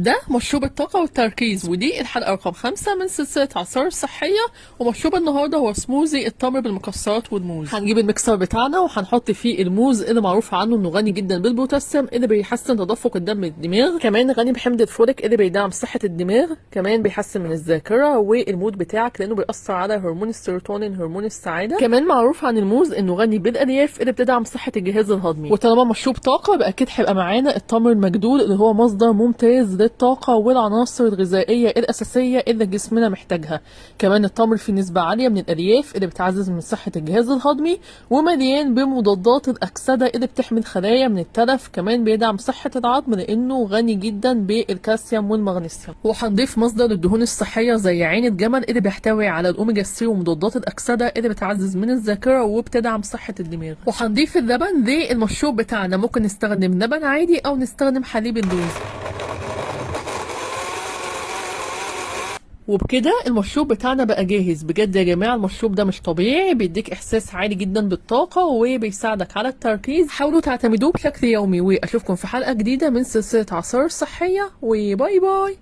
ده مشروب الطاقة والتركيز، ودي الحلقة رقم 5 من سلسلة عصائر صحية. ومشروب النهاردة هو سموزي التمر بالمكسرات والموز. هنجيب الميكسر بتاعنا وهنحط فيه الموز اللي معروف عنه انه غني جدا بالبوتاسيوم اللي بيحسن تدفق الدم للدماغ، كمان غني بحمض الفوليك اللي بيدعم صحة الدماغ، كمان بيحسن من الذاكرة والمود بتاعك لانه بيأثر على هرمون السيروتونين هرمون السعادة. كمان معروف عن الموز انه غني بالالياف اللي بتدعم صحة الجهاز الهضمي. وطالما مشروب طاقة يبقى اكيد هيبقى معانا التمر المجدول اللي هو مصدر ممتاز للطاقة والعناصر الغذائية الأساسية اللي جسمنا محتاجها. كمان التمر فيه نسبة عالية من الألياف اللي بتعزز من صحة الجهاز الهضمي، ومليان بمضادات الأكسدة اللي بتحمي الخلايا من التلف، كمان بيدعم صحة العظم لأنه غني جدا بالكالسيوم والمغنيسيوم. وهنضيف مصدر للدهون الصحية زي عين الجمل اللي بيحتوي على الأوميجا 3 ومضادات الأكسدة اللي بتعزز من الذاكرة وبتدعم صحة الدماغ. وهنضيف اللبن للمشروب بتاعنا، ممكن نستخدم لبن عادي أو نستخدم حليب اللوز. وبكده المشروب بتاعنا بقى جاهز. بجد يا جماعة المشروب ده مش طبيعي، بيديك احساس عالي جدا بالطاقة وبيساعدك على التركيز. حاولوا تعتمدوه بشكل يومي، واشوفكم في حلقة جديدة من سلسلة عصائر صحية، وباي باي.